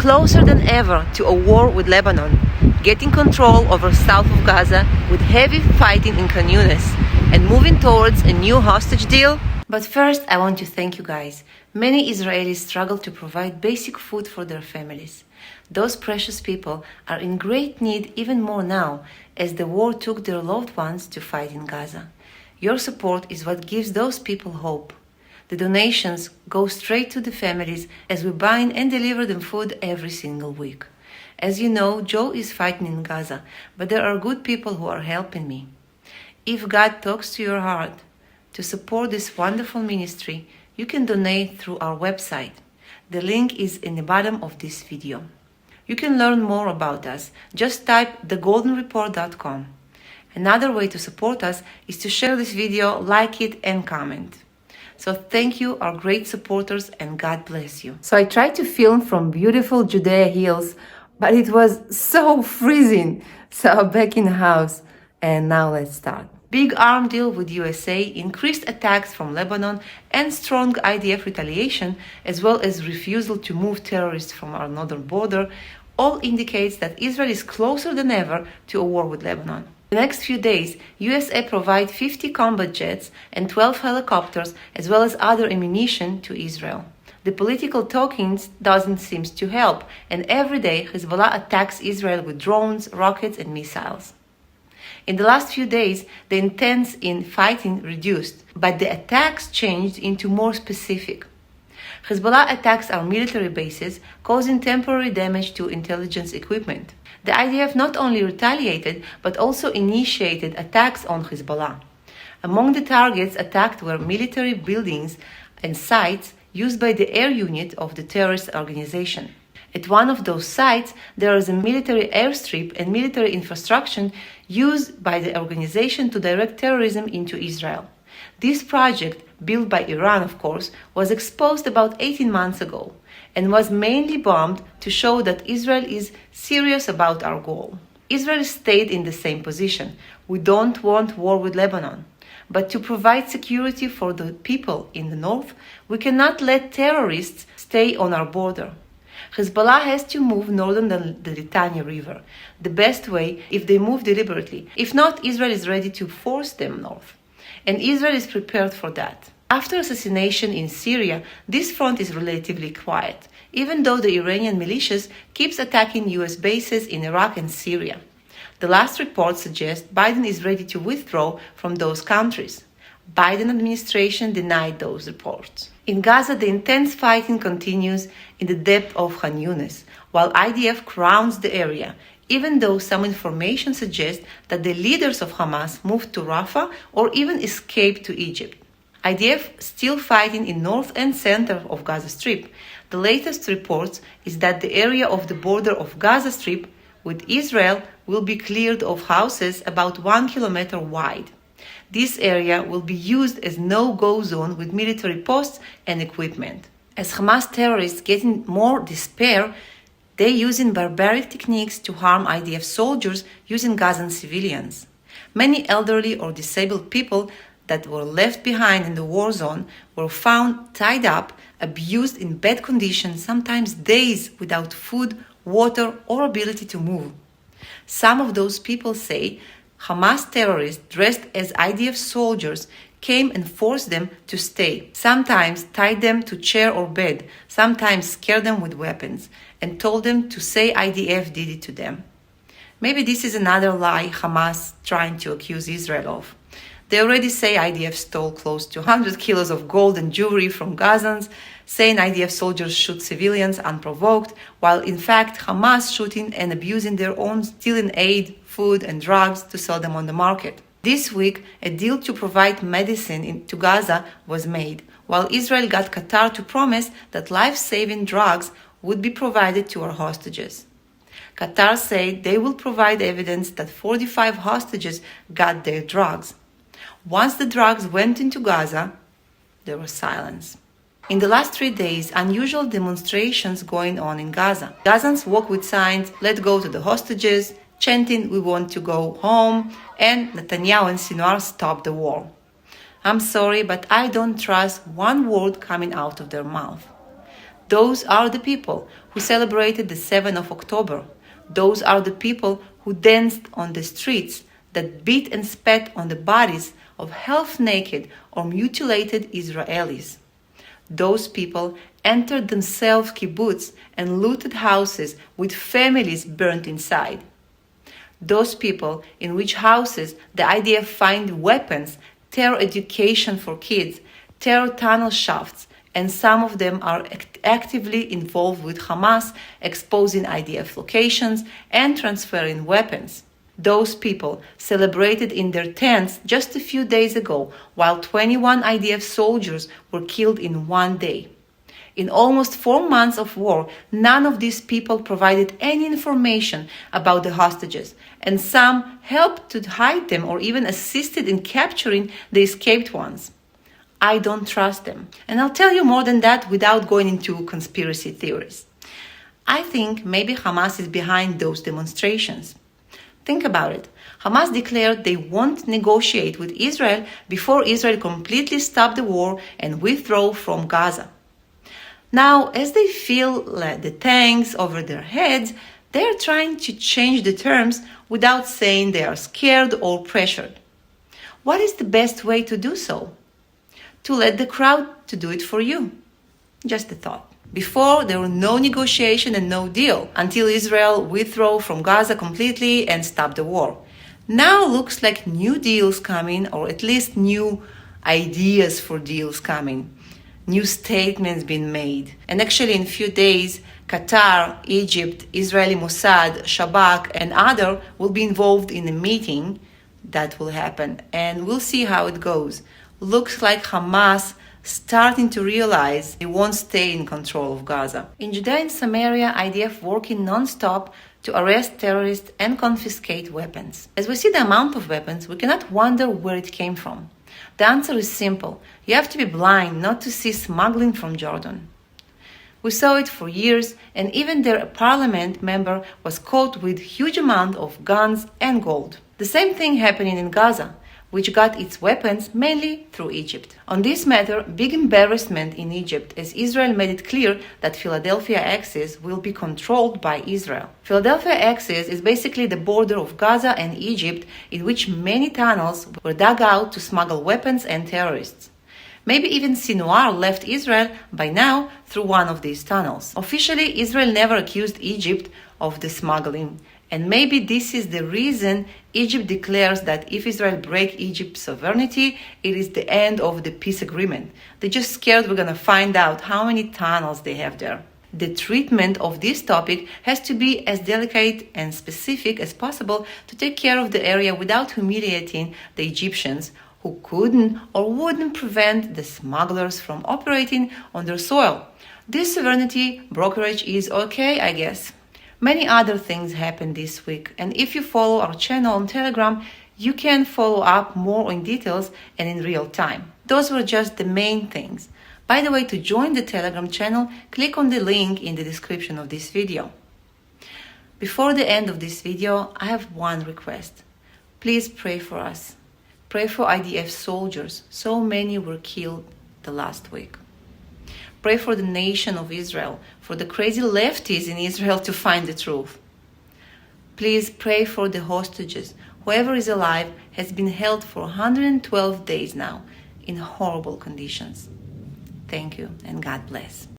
closer than ever to a war with Lebanon, getting control over south of Gaza with heavy fighting in Khan Yunis, and moving towards a new hostage deal? But first, I want to thank you guys. Many Israelis struggle to provide basic food for their families. Those precious people are in great need even more now, as the war took their loved ones to fight in Gaza. Your support is what gives those people hope. The donations go straight to the families as we buy and deliver them food every single week. As you know, Joe is fighting in Gaza, but there are good people who are helping me. If God talks to your heart to support this wonderful ministry, you can donate through our website. The link is in the bottom of this video. You can learn more about us. Just type thegoldenreport.com. Another way to support us is to share this video, like it, and comment. So thank you, our great supporters, and God bless you. So I tried to film from beautiful Judea hills, but it was so freezing. So I'm back in the house, and now let's start. Big arm deal with USA, increased attacks from Lebanon, and strong IDF retaliation, as well as refusal to move terrorists from our northern border, all indicates that Israel is closer than ever to a war with Lebanon. In the next few days, USA provide 50 combat jets and 12 helicopters, as well as other ammunition to Israel. The political talkings doesn't seem to help, and every day Hezbollah attacks Israel with drones, rockets, and missiles. In the last few days, the intensity in fighting reduced, but the attacks changed into more specific. Hezbollah attacks our military bases, causing temporary damage to intelligence equipment. The IDF not only retaliated, but also initiated attacks on Hezbollah. Among the targets attacked were military buildings and sites used by the air unit of the terrorist organization. At one of those sites, there is a military airstrip and military infrastructure used by the organization to direct terrorism into Israel. This project, built by Iran of course, was exposed about 18 months ago and was mainly bombed to show that Israel is serious about our goal. Israel stayed in the same position. We don't want war with Lebanon. But to provide security for the people in the north, we cannot let terrorists stay on our border. Hezbollah has to move northern than the Litani River, the best way if they move deliberately. If not, Israel is ready to force them north. And Israel is prepared for that. After assassination in Syria, this front is relatively quiet, even though the Iranian militias keeps attacking US bases in Iraq and Syria. The last report suggests Biden is ready to withdraw from those countries. Biden administration denied those reports. In Gaza, the intense fighting continues in the depth of Khan Yunis, while IDF crowns the area, even though some information suggests that the leaders of Hamas moved to Rafah or even escaped to Egypt. IDF still fighting in north and center of Gaza Strip. The latest reports is that the area of the border of Gaza Strip with Israel will be cleared of houses about 1 kilometer wide. This area will be used as no-go zone with military posts and equipment. As Hamas terrorists get in more despair, they're using barbaric techniques to harm IDF soldiers using Gazan civilians. Many elderly or disabled people that were left behind in the war zone were found tied up, abused in bad conditions, sometimes days without food, water, or ability to move. Some of those people say Hamas terrorists dressed as IDF soldiers came and forced them to stay. Sometimes tied them to chair or bed, sometimes scared them with weapons, and told them to say IDF did it to them. Maybe this is another lie Hamas trying to accuse Israel of. They already say IDF stole close to 100 kilos of gold and jewelry from Gazans, saying IDF soldiers shoot civilians unprovoked, while in fact Hamas shooting and abusing their own, stealing aid, food and drugs to sell them on the market. This week, a deal to provide medicine to Gaza was made, while Israel got Qatar to promise that life-saving drugs would be provided to our hostages. Qatar said they will provide evidence that 45 hostages got their drugs. Once the drugs went into Gaza, there was silence. In the last 3 days, unusual demonstrations going on in Gaza. Gazans walk with signs, "Let go to the hostages," chanting, "We want to go home," and Netanyahu and Sinwar stop the war. I'm sorry, but I don't trust one word coming out of their mouth. Those are the people who celebrated the 7th of October. Those are the people who danced on the streets, that beat and spat on the bodies of half-naked or mutilated Israelis. Those people entered themselves kibbutz and looted houses with families burnt inside. Those people in which houses the IDF find weapons, tear education for kids, tear tunnel shafts, and some of them are actively involved with Hamas, exposing IDF locations and transferring weapons. Those people celebrated in their tents just a few days ago, while 21 IDF soldiers were killed in one day. In almost 4 months of war, none of these people provided any information about the hostages, and some helped to hide them or even assisted in capturing the escaped ones. I don't trust them. And I'll tell you more than that without going into conspiracy theories. I think maybe Hamas is behind those demonstrations. Think about it. Hamas declared they won't negotiate with Israel before Israel completely stops the war and withdraw from Gaza. Now, as they feel the tanks over their heads, they are trying to change the terms without saying they are scared or pressured. What is the best way to do so? To let the crowd to do it for you. Just a thought. Before, there were no negotiation and no deal until Israel withdrew from Gaza completely and stopped the war. Now looks like new deals coming, or at least new ideas for deals coming. New statements being made. And actually in a few days, Qatar, Egypt, Israeli Mossad, Shabak, and others will be involved in a meeting that will happen. And we'll see how it goes. Looks like Hamas starting to realize they won't stay in control of Gaza. In Judea and Samaria, IDF working non-stop to arrest terrorists and confiscate weapons. As we see the amount of weapons, we cannot wonder where it came from. The answer is simple. You have to be blind not to see smuggling from Jordan. We saw it for years, and even their parliament member was caught with huge amount of guns and gold. The same thing happening in Gaza, which got its weapons mainly through Egypt. On this matter, big embarrassment in Egypt, as Israel made it clear that Philadelphia Axis will be controlled by Israel. Philadelphia Axis is basically the border of Gaza and Egypt, in which many tunnels were dug out to smuggle weapons and terrorists. Maybe even Sinwar left Israel by now through one of these tunnels. Officially, Israel never accused Egypt of the smuggling. And maybe this is the reason Egypt declares that if Israel breaks Egypt's sovereignty, it is the end of the peace agreement. They're just scared we're going to find out how many tunnels they have there. The treatment of this topic has to be as delicate and specific as possible to take care of the area without humiliating the Egyptians, who couldn't or wouldn't prevent the smugglers from operating on their soil. This sovereignty brokerage is okay, I guess. Many other things happened this week, and if you follow our channel on Telegram, you can follow up more in details and in real time. Those were just the main things. By the way, to join the Telegram channel, click on the link in the description of this video. Before the end of this video, I have one request. Please pray for us. Pray for IDF soldiers. So many were killed the last week. Pray for the nation of Israel, for the crazy lefties in Israel to find the truth. Please pray for the hostages. Whoever is alive has been held for 112 days now in horrible conditions. Thank you and God bless.